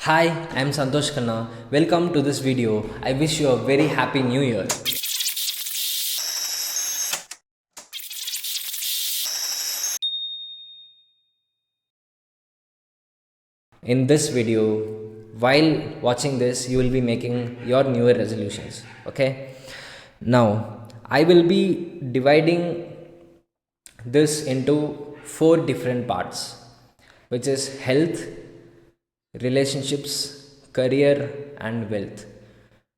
Hi, I'm Santhosh Kanna. Welcome to this video. I wish you a very happy new year. In this video, while watching this, you will be making your new year resolutions. Okay? Now, I will be dividing this into four different parts, which is health, relationships, career, and wealth.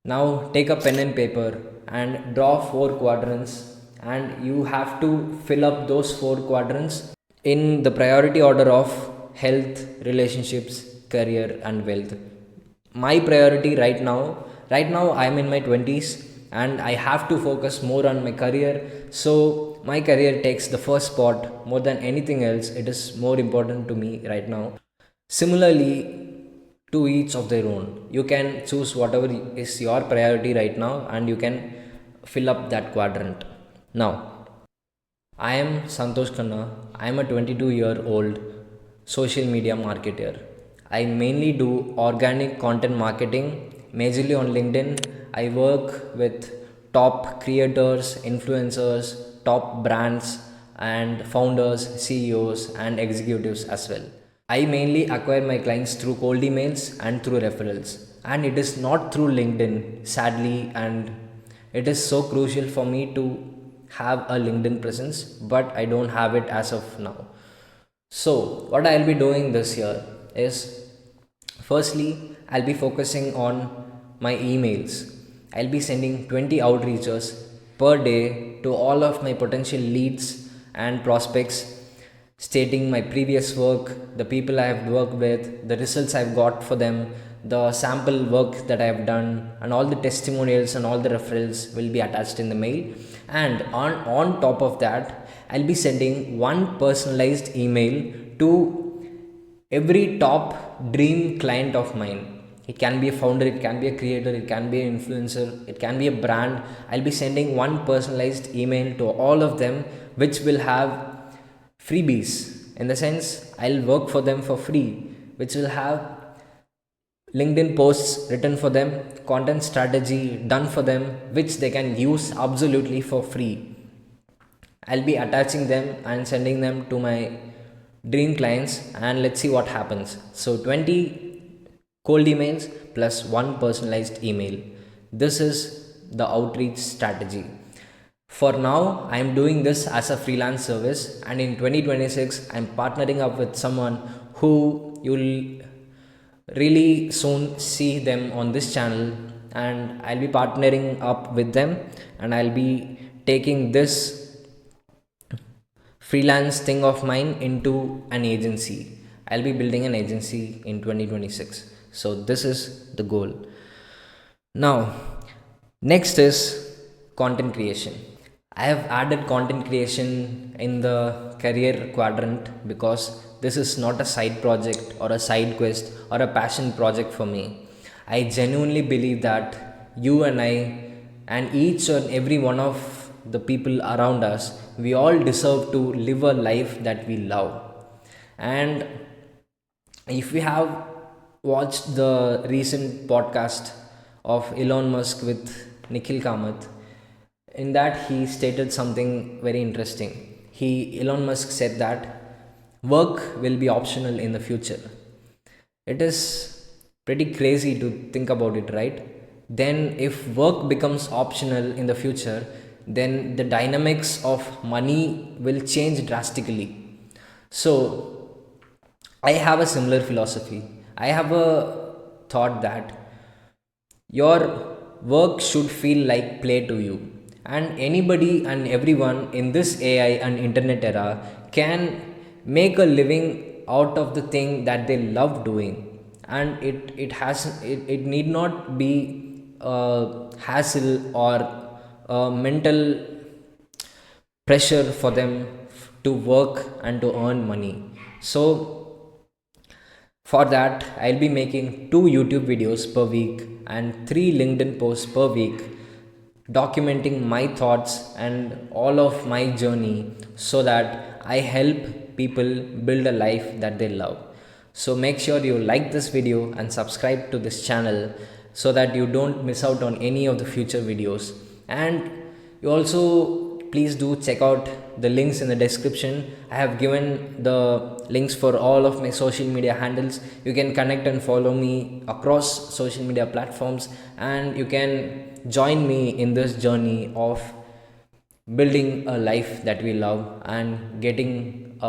Now take a pen and paper and draw four quadrants, and you have to fill up those four quadrants in the priority order of health, relationships, career, and wealth. My priority right now I am in my 20s and I have to focus more on my career. So my career takes the first spot more than anything else. It is more important to me right now. Similarly, to each of their own. You can choose whatever is your priority right now and you can fill up that quadrant. Now, I am Santhosh Kanna. I am a 22-year-old social media marketer. I mainly do organic content marketing, majorly on LinkedIn. I work with top creators, influencers, top brands, and founders, CEOs, and executives as well. I mainly acquire my clients through cold emails and through referrals. And it is not through LinkedIn, sadly, and it is so crucial for me to have a LinkedIn presence, but I don't have it as of now. So, what I'll be doing this year is firstly, I'll be focusing on my emails. I'll be sending 20 outreaches per day to all of my potential leads and prospects, stating my previous work, the people I have worked with, the results I've got for them, the sample work that I have done, and all the testimonials and all the referrals will be attached in the mail. And on top of that, I'll be sending one personalized email to every top dream client of mine. It can be a founder, it can be a creator, it can be an influencer, it can be a brand. I'll be sending one personalized email to all of them, which will have freebies. In the sense, I'll work for them for free, which will have LinkedIn posts written for them, content strategy done for them, which they can use absolutely for free. I'll be attaching them and sending them to my dream clients, and let's see what happens. So 20 cold emails plus one personalized email. This is the outreach strategy. For now, I am doing this as a freelance service, and in 2026, I am partnering up with someone who you'll really soon see them on this channel, and I'll be partnering up with them, and I'll be taking this freelance thing of mine into an agency. I'll be building an agency in 2026. So this is the goal. Now, next is content creation. I have added content creation in the career quadrant because this is not a side project or a side quest or a passion project for me. I genuinely believe that you and I and each and every one of the people around us, we all deserve to live a life that we love. And if we have watched the recent podcast of Elon Musk with Nikhil Kamath, in that he stated something very interesting. Elon Musk said that work will be optional in the future. It is pretty crazy to think about it, right? Then if work becomes optional in the future, then the dynamics of money will change drastically. So I have a similar philosophy. I have a thought that your work should feel like play to you. And anybody and everyone in this AI and internet era can make a living out of the thing that they love doing. And it need not be a hassle or a mental pressure for them to work and to earn money. So for that, I'll be making 2 YouTube videos per week and 3 LinkedIn posts per week, documenting my thoughts and all of my journey so that I help people build a life that they love. So make sure you like this video and subscribe to this channel so that you don't miss out on any of the future videos. And you also please do check out the links in the description. I have given the links for all of my social media handles. You can connect and follow me across social media platforms, and you can join me in this journey of building a life that we love and getting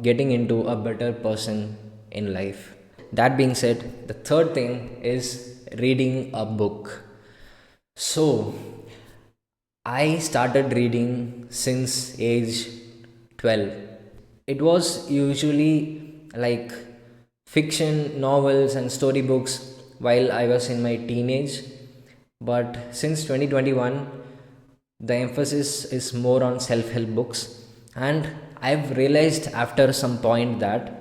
into a better person in life. That being said, the third thing is reading a book. So I started reading since age 12. It was usually like fiction novels and storybooks while I was in my teenage, but since 2021 the emphasis is more on self-help books, and I've realized after some point that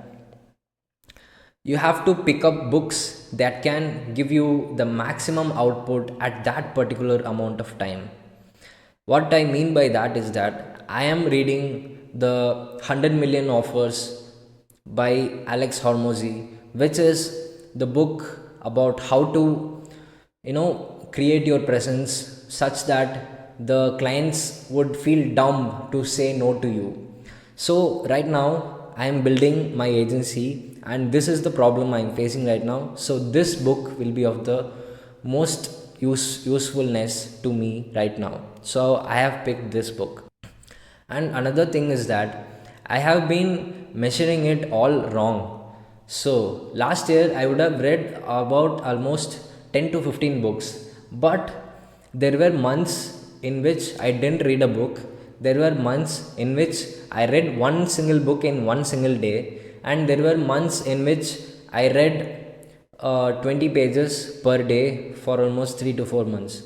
you have to pick up books that can give you the maximum output at that particular amount of time. What I mean by that is that I am reading the 100 Million Offers by Alex Hormozy, which is the book about how to, create your presence such that the clients would feel dumb to say no to you. So right now I am building my agency, and this is the problem I am facing right now. So this book will be of the most usefulness to me right now. So I have picked this book. And another thing is that I have been measuring it all wrong. So last year I would have read about almost 10 to 15 books, but there were months in which I didn't read a book. There were months in which I read one single book in one single day, and there were months in which I read 20 pages per day for almost 3 to 4 months.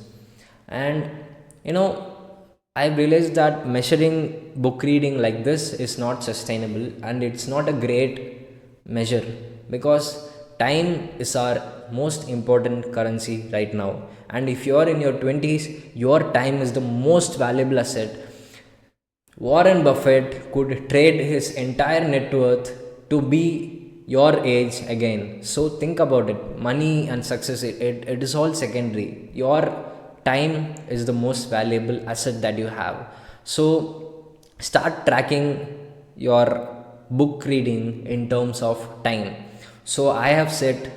And you know, I realized that measuring book reading like this is not sustainable, and it's not a great measure, because time is our most important currency right now. And if you are in your 20s, your time is the most valuable asset. Warren Buffett could trade his entire net worth to be your age again. So think about it. Money and success, it is all secondary. Your time is the most valuable asset that you have. So start tracking your book reading in terms of time. So I have set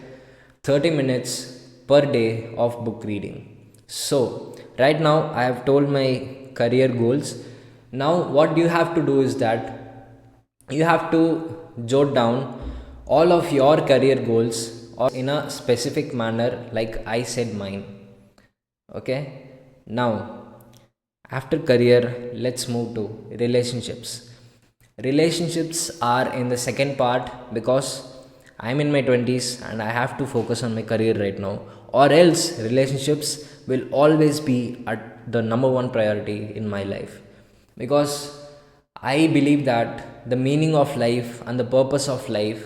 30 minutes per day of book reading. So right now I have told my career goals. Now what you have to do is that you have to jot down all of your career goals or in a specific manner like I said mine. Okay, now after career, let's move to relationships. Relationships are in the second part because I'm in my 20s and I have to focus on my career right now, or else relationships will always be at the number one priority in my life, because I believe that the meaning of life and the purpose of life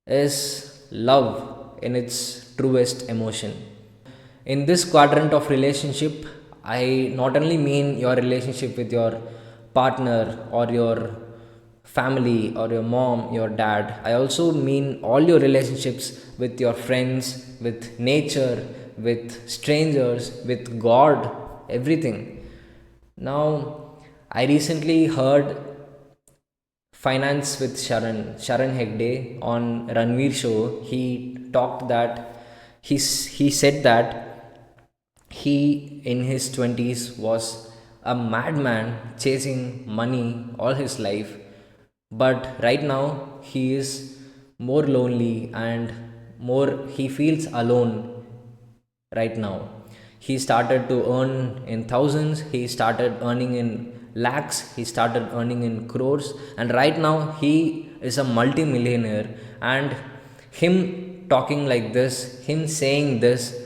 is love in its truest emotion. In this quadrant of relationship, I not only mean your relationship with your partner or your family or your mom, your dad. I also mean all your relationships with your friends, with nature, with strangers, with God, everything. Now, I recently heard Finance with Sharan Hegde on Ranveer show. He talked that he said that he in his 20s was a madman chasing money all his life, but right now he is more lonely and more he feels alone right now. He started to earn in thousands, he started earning in lakhs, he started earning in crores, and right now he is a multi-millionaire. And him talking like this, him saying this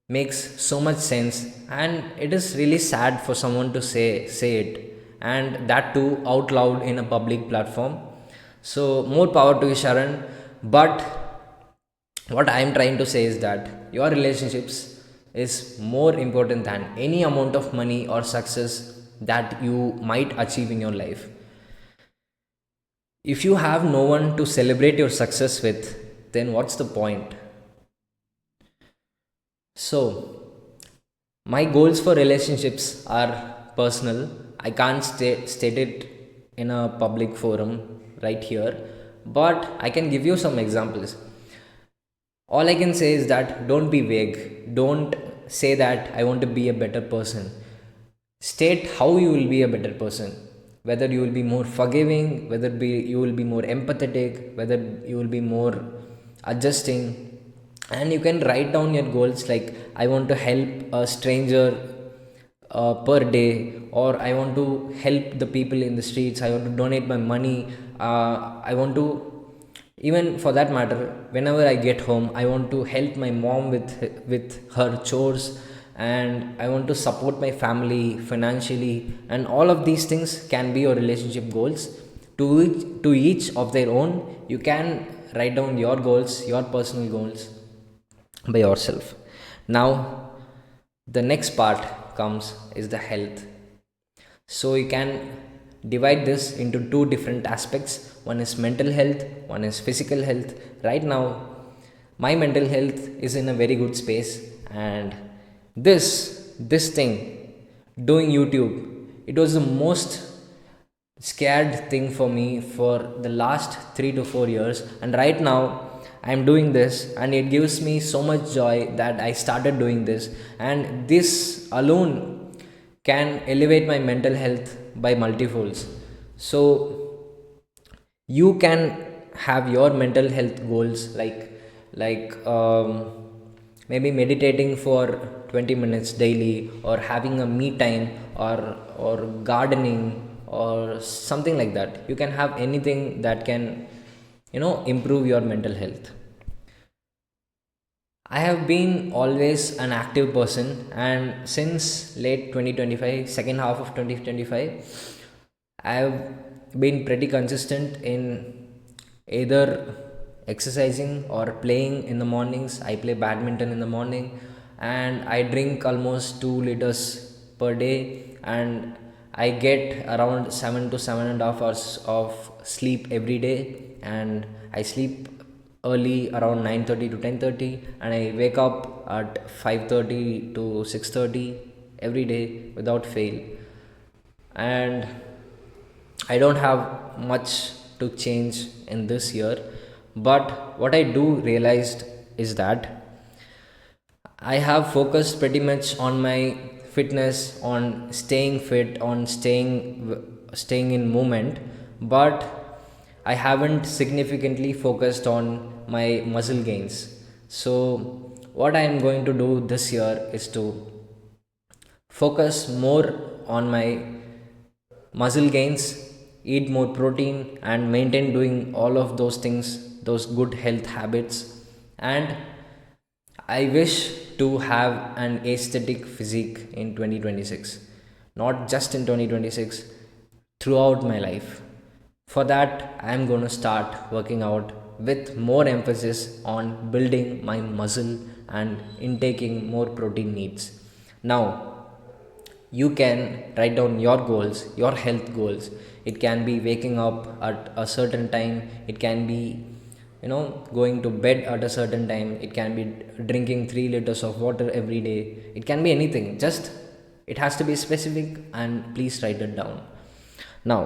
makes so much sense, and it is really sad for someone to say it, and that too out loud in a public platform. So more power to you, Sharan. But what I am trying to say is that your relationships is more important than any amount of money or success that you might achieve in your life. If you have no one to celebrate your success with, then what's the point? So, my goals for relationships are personal. I can't state it in a public forum right here, but I can give you some examples. All I can say is that don't be vague. Don't say that I want to be a better person. State how you will be a better person. Whether you will be more forgiving, you will be more empathetic, whether you will be more adjusting. And you can write down your goals like I want to help a stranger per day, or I want to help the people in the streets, I want to donate my money, I want to, even for that matter, whenever I get home I want to help my mom with her chores, and I want to support my family financially. And all of these things can be your relationship goals. To each of their own, you can write down your goals, your personal goals by yourself. Now, the next part comes is the health. So you can divide this into two different aspects. One is mental health, one is physical health. Right now, my mental health is in a very good space, and this thing, doing YouTube, it was the most scared thing for me for the last 3 to 4 years, and right now I am doing this and it gives me so much joy that I started doing this, and this alone can elevate my mental health by multifolds. So you can have your mental health goals like maybe meditating for 20 minutes daily, or having a me time, or gardening, or something like that. You can have anything that can, improve your mental health. I have been always an active person, and since late 2025, second half of 2025, I have been pretty consistent in either exercising or playing in the mornings. I play badminton in the morning, and I drink almost 2 liters per day, and I get around 7 to 7.5 hours of sleep every day, and I sleep early around 9:30 to 10:30, and I wake up at 5:30 to 6:30 every day without fail. And I don't have much to change in this year, but what I do realized is that I have focused pretty much on my fitness, on staying fit, on staying in movement, but I haven't significantly focused on my muscle gains. So what I am going to do this year is to focus more on my muscle gains, eat more protein, and maintain doing all of those things, those good health habits. And I wish to have an aesthetic physique in 2026, not just in 2026, throughout my life. For that, I am going to start working out with more emphasis on building my muscle and intaking more protein needs. Now, you can write down your goals, your health goals. It can be waking up at a certain time, it can be, going to bed at a certain time, it can be drinking 3 liters of water every day, it can be anything. Just it has to be specific, and please write it down. Now,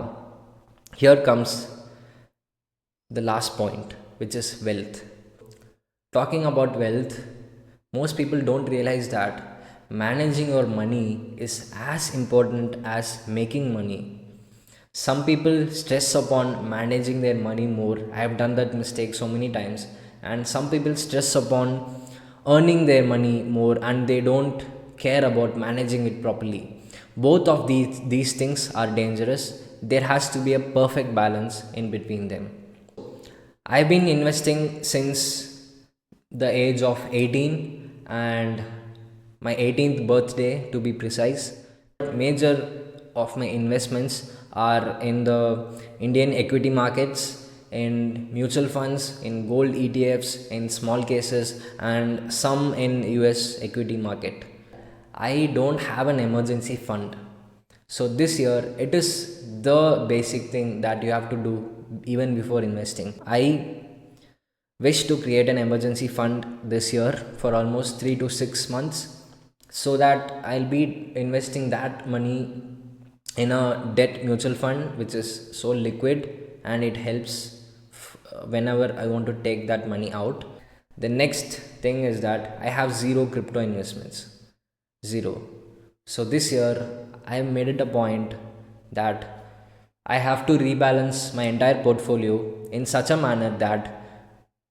here comes the last point, which is wealth. Talking about wealth, most people don't realize that managing your money is as important as making money. Some people stress upon managing their money more. I have done that mistake so many times. And some people stress upon earning their money more, and they don't care about managing it properly. Both of these things are dangerous. There has to be a perfect balance in between them. I've been investing since the age of 18, and my 18th birthday to be precise. Major of my investments are in the Indian equity markets, in mutual funds, in gold ETFs, in small cases, and some in US equity market. I don't have an emergency fund. So this year it is the basic thing that you have to do even before investing. I wish to create an emergency fund this year for almost 3 to 6 months, so that I'll be investing that money in a debt mutual fund which is so liquid, and it helps whenever I want to take that money out. The next thing is that I have zero crypto investments. Zero. So this year I have made it a point that I have to rebalance my entire portfolio in such a manner that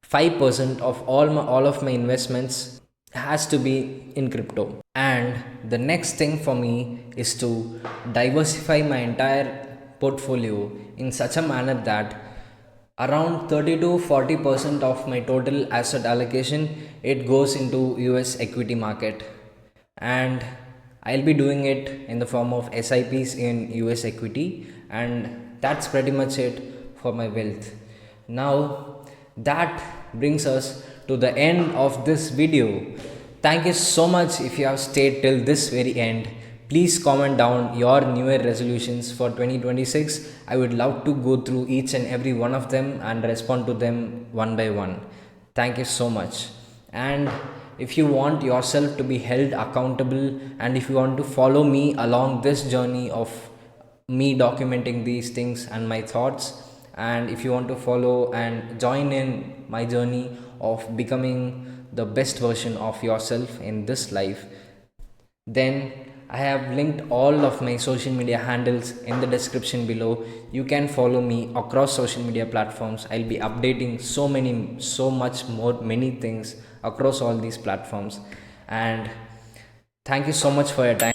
5% of all of my investments has to be in crypto. And the next thing for me is to diversify my entire portfolio in such a manner that around 30 to 40% of my total asset allocation, it goes into US equity market, and I'll be doing it in the form of SIPs in US equity, and that's pretty much it for my wealth. Now that brings us to the end of this video. Thank you so much if you have stayed till this very end. Please comment down your New Year resolutions for 2026. I would love to go through each and every one of them and respond to them one by one. Thank you so much. And if you want yourself to be held accountable, and if you want to follow me along this journey of me documenting these things and my thoughts, and if you want to follow and join in my journey of becoming the best version of yourself in this life, then I have linked all of my social media handles in the description below. You can follow me across social media platforms. I'll be updating so much more, many things across all these platforms. And thank you so much for your time.